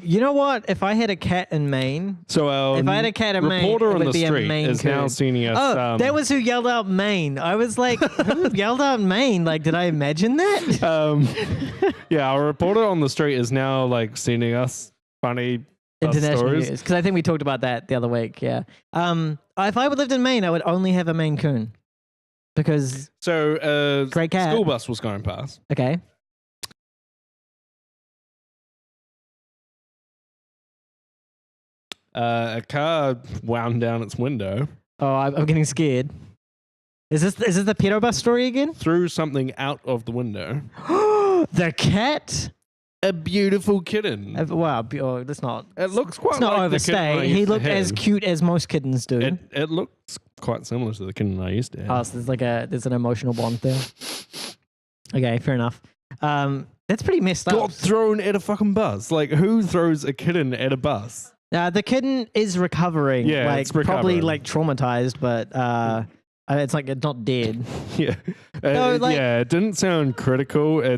You know what? If I had a cat in Maine, So our if I had a cat in Maine, reporter it on would the be a street Maine is now coon. sending us... Oh, that was who yelled out Maine. I was like, who yelled out Maine? Like, did I imagine that? yeah, our reporter on the street is now like sending us funny International stories. news. Because I think we talked about that the other week. Yeah. If I lived in Maine, I would only have a Maine Coon. Because, So a Great cat. school bus was going past. okay. A car wound down its window. Oh, I'm getting scared. Is this the pedo bus story again? Threw something out of the window. The cat? A beautiful kitten. Wow, oh, that's not. It looks quite It's not like the kitten I overstay. He used to looked as have. cute as most kittens do. It looks quite similar to the kitten I used to have. Oh, so there's an emotional bond there. Okay, fair enough. That's pretty messed up. Got thrown at a fucking bus. Like, who throws a kitten at a bus? The kitten is recovering. Yeah, like it's probably recovering. like traumatized, but it's like it's not dead. Yeah. No, like- yeah, it didn't sound critical. Yeah.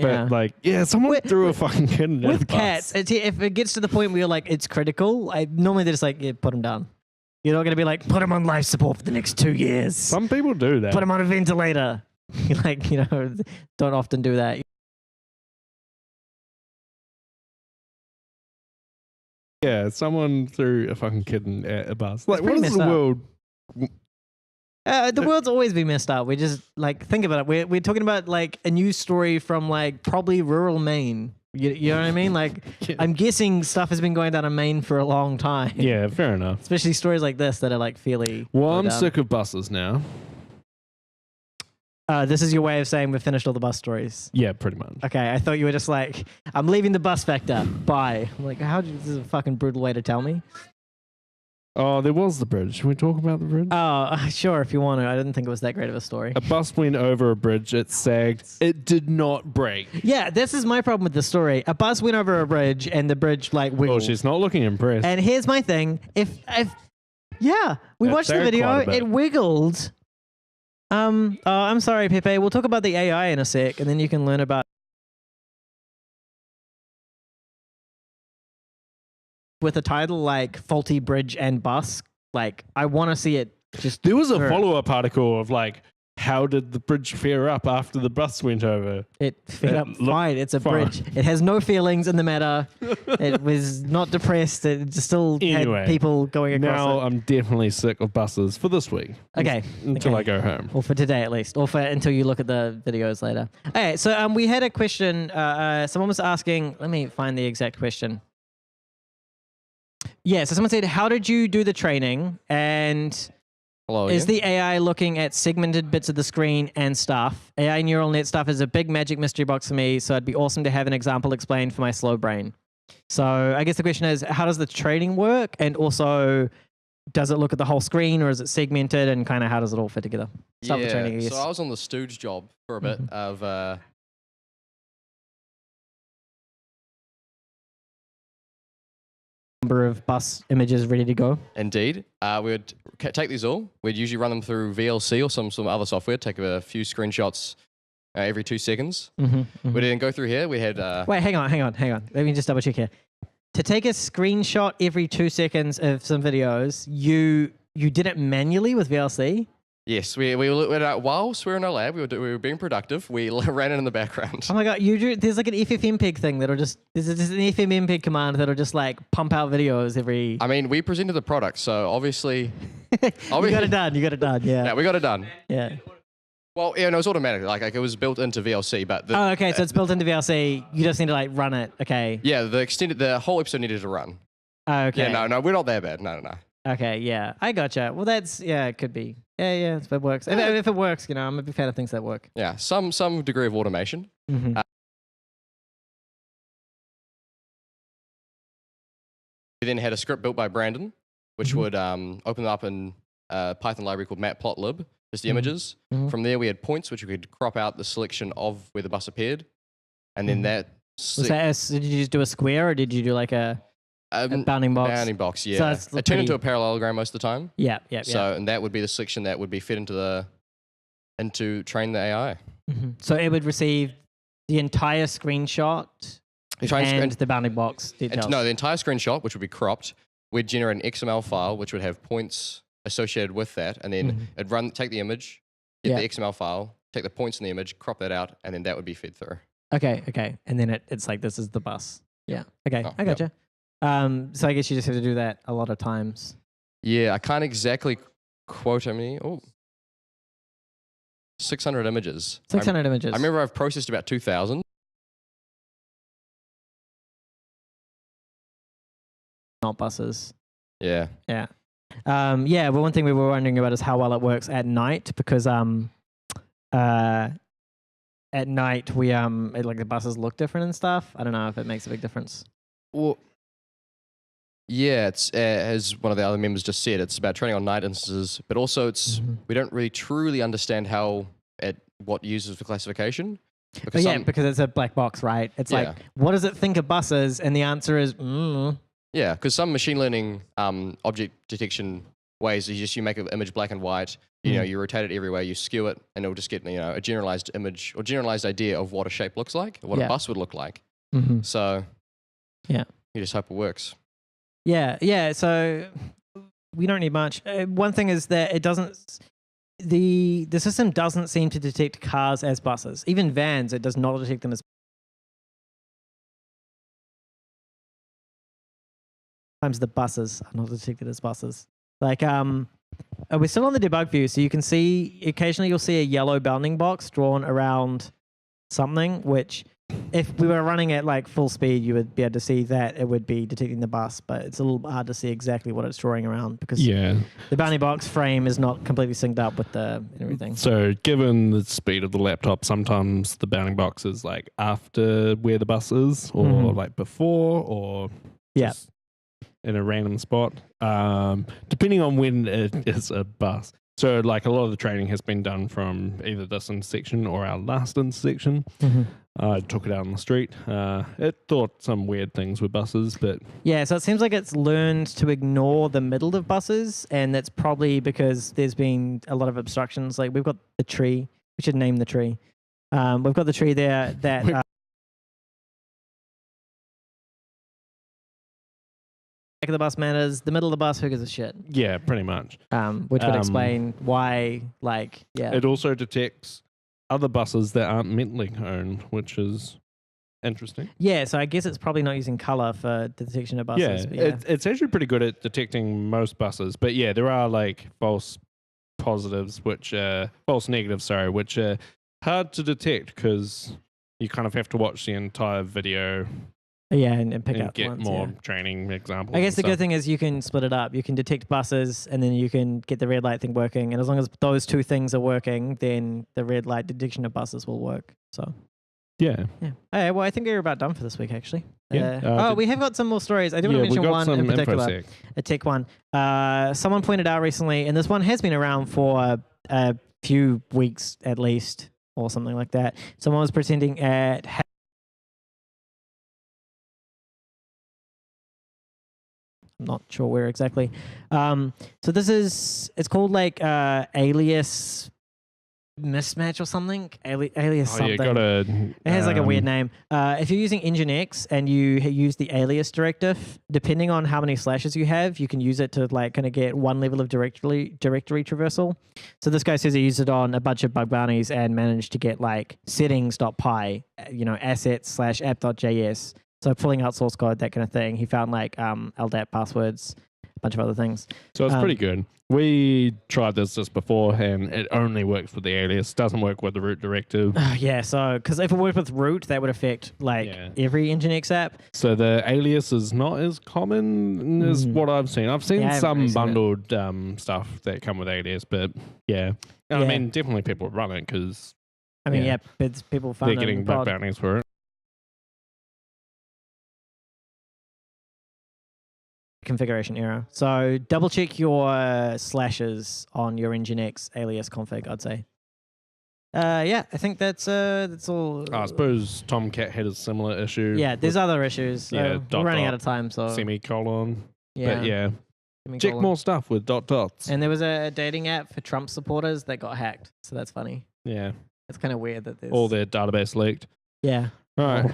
But like, yeah, someone With- threw a fucking kitten at a With bus. cats, if it gets to the point where you're like it's critical, I normally they're just like put him down. You're not gonna be like put him on life support for the next 2 years. Some people do that. Put him on a ventilator. Like don't often do that. Yeah, someone threw a fucking kitten at a bus. Like, what pretty is the messed up. world? The world's always been messed up. We just like think about it. We're talking about like a news story from like probably rural Maine. You know what I mean? Like Yeah. I'm guessing stuff has been going down in Maine for a long time. Yeah, fair enough. Especially stories like this that are like fairly. Well, low I'm down. sick of buses now. This is your way of saying we've finished all the bus stories. Yeah, pretty much. Okay, I thought you were just like, I'm leaving the bus factor. Bye. I'm like, this is a fucking brutal way to tell me. Oh, there was the bridge. Should we talk about the bridge? Oh, sure, if you want to. I didn't think it was that great of a story. A bus went over a bridge. It sagged. It did not break. Yeah, this is my problem with the story. A bus went over a bridge and the bridge like Well, wiggled. she's not looking impressed. And here's my thing. If yeah, we It watched the sagged video, quite a bit. it wiggled. I'm sorry, Pepe. We'll talk about the AI in a sec, and then you can learn about with a title like faulty bridge and bus. Like, I want to see it just. There was a Sure. follow-up article of like, how did the bridge fare up after the bus went over? It fit up looked fine. It's a fine. bridge. It has no feelings in the matter. It was not depressed. It just still Anyway, had people going across Now it. I'm definitely sick of buses for this week. Okay. Until okay. I go home. Or for today at least, or for until you look at the videos later. Okay, so we had a question. Someone was asking. Let me find the exact question. Yeah, so someone said, "How did you do the training?" And Hello. is again. the AI looking at segmented bits of the screen and stuff? AI neural net stuff is a big magic mystery box for me, so it'd be awesome to have an example explained for my slow brain. So I guess the question is, how does the training work, and also, does it look at the whole screen, or is it segmented, and kind of how does it all fit together? Start with the training, I guess. So I was on the Stooge job for a bit of Number of bus images ready to go. Indeed. We would take these all. We'd usually run them through VLC or some other software, take a few screenshots every 2 seconds. Mm-hmm, We didn't go through here. We had... Wait, hang on. Let me just double check here. To take a screenshot every 2 seconds of some videos, you did it manually with VLC? Yes, whilst we were in our lab, we were being productive. We ran it in the background. Oh my god, there's like an FFmpeg thing that'll just there's just an FFmpeg command that'll just like pump out videos every. I mean, we presented the product, so obviously... You got it done. Yeah, Yeah. we got it done. Yeah. Well, yeah, no, it's automatic. Like it was built into VLC, but... Oh, okay. So it's built into VLC. You just need to like run it. Okay. Yeah, the whole episode needed to run. Oh, okay. Yeah, no, we're not that bad. No. Okay. Yeah. I gotcha. Well, it could be. Yeah. If it works. If it works, I'm a big fan of things that work. Yeah, some degree of automation. Mm-hmm. We then had a script built by Brandon, which Mhm. would open up in a Python library called matplotlib, just the Mhm. images. Mhm. From there, we had points, which we could crop out the selection of where the bus appeared. And then Mhm. that... Did you just do a square or did you do like a bounding box? bounding box, yeah. it's It turned pretty- into a parallelogram most of the time. Yeah. So, and that would be the selection that would be fed into train the AI. Mhm. So it would receive the entire screenshot and the bounding box details. No, the entire screenshot, which would be cropped, we'd generate an XML file, which would have points associated with that, and then it'd take the image, get Yeah. the XML file, take the points in the image, crop that out, and then that would be fed through. Okay. And then it's like, this is the bus. Yeah. Okay. Oh, I yep. gotcha. So I guess you just have to do that a lot of times. Yeah, I can't exactly quote how many. 600 images. 600 images. I remember I've processed about 2,000. not buses. Yeah. Yeah. Yeah, but one thing we were wondering about is how well it works at night, because at night we like the buses look different and stuff. I don't know if it makes a big difference. Well, yeah, it's as one of the other members just said, it's about training on night instances, but also it's we don't really truly understand what uses for classification. Because because it's a black box, right? It's like, what does it think of buses? And the answer is, Yeah, because some machine learning object detection ways is you make an image black and white, you rotate it everywhere, you skew it, and it'll just get a generalized image or generalized idea of what a shape looks like, what a bus would look like. So you just hope it works. Yeah. So we don't need much. One thing is that it doesn't. The system doesn't seem to detect cars as buses. Even vans, it does not detect them as. Sometimes the buses are not detected as buses. Like we're still on the debug view, so you can see occasionally you'll see a yellow bounding box drawn around something, which if we were running at like full speed, you would be able to see that it would be detecting the bus, but it's a little hard to see exactly what it's drawing around because the bounding box frame is not completely synced up with everything. So given the speed of the laptop, sometimes the bounding box is like after where the bus is, or like before, or just in a random spot, depending on when it is a bus. So like a lot of the training has been done from either this intersection or our last intersection. I took it out on the street. It thought some weird things with buses, but... Yeah, so it seems like it's learned to ignore the middle of buses, and that's probably because there's been a lot of obstructions. Like we've got the tree. We should name the tree. We've got the tree there that... back of the bus matters. The middle of the bus, who gives a shit? Yeah, pretty much. Which would explain why, It also detects other buses that aren't mentally owned, which is interesting. Yeah, so I guess it's probably not using color for the detection of buses. It's actually pretty good at detecting most buses, but yeah, there are like false negatives, which are hard to detect because you kind of have to watch the entire video. Yeah, and pick out get ones, more training examples. I guess the good thing is you can split it up. You can detect buses, and then you can get the red light thing working. And as long as those two things are working, then the red light detection of buses will work. So, yeah. Hey, well, I think we're about done for this week, actually. Yeah. We have got some more stories. I do want to mention one in particular, a tech one. Someone pointed out recently, and this one has been around for a few weeks at least, or something like that. Someone was pretending at I'm not sure where exactly. So it's called like alias mismatch or something. Alias something. It has like a weird name. If you're using nginx and you use the alias directive, depending on how many slashes you have, you can use it to like kind of get one level of directory traversal. So this guy says he used it on a bunch of bug bounties and managed to get like settings.py, assets/app.js. So pulling out source code, that kind of thing. He found like LDAP passwords, a bunch of other things. So it's pretty good. We tried this just before, and it only works with the alias. Doesn't work with the root directive. So because if it worked with root, that would affect like every nginx app. So the alias is not as common as what I've seen. I've seen some bundled stuff that come with alias, but I mean, definitely people run it because it's people they're getting bug bounties for it. Configuration error. So double check your slashes on your nginx alias config, I'd say. I think that's all. I suppose Tomcat had a similar issue. Yeah, there's other issues. We're running out of time, so semicolon. Yeah. But check more stuff with dots. And there was a dating app for Trump supporters that got hacked, so that's funny. Yeah. It's kind of weird that there's all their database leaked. Yeah. All right.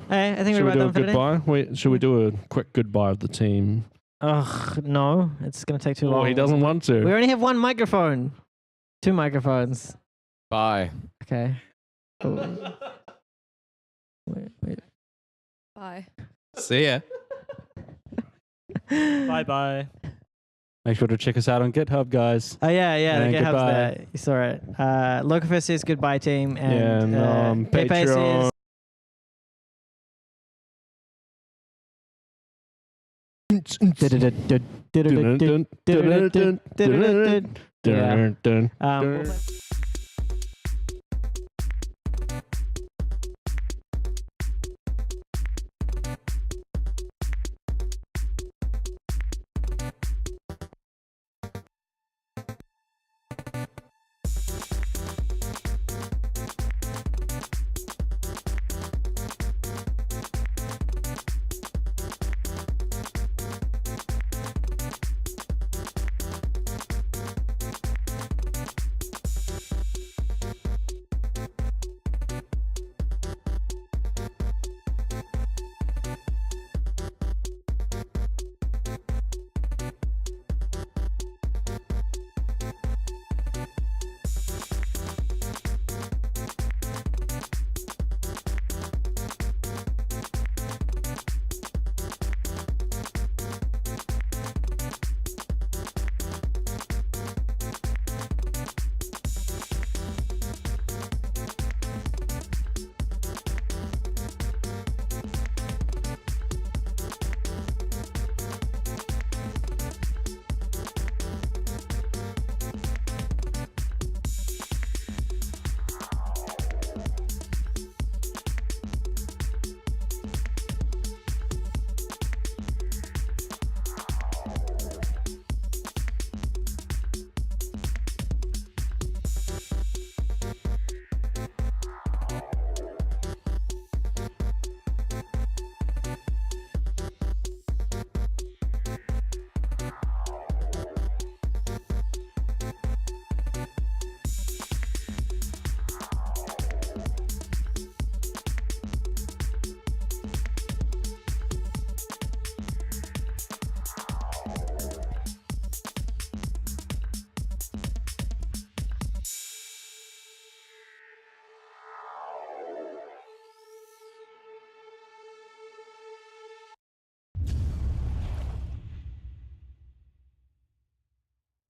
Hey, I think we're about done for today. Should we do a quick goodbye of the team? Ugh, no. It's going to take too long. He doesn't want to. We only have one microphone. 2 microphones. Bye. Okay. Oh. Wait. Bye. See ya. Bye-bye. Make sure to check us out on GitHub, guys. Oh, yeah, And the GitHub's goodbye. there. You saw it. Locafist says goodbye, team. And, Pepe Patreon. says Yeah. Dun, dun, dun, dun, dun, dun, dun, dun, dun. We'll play-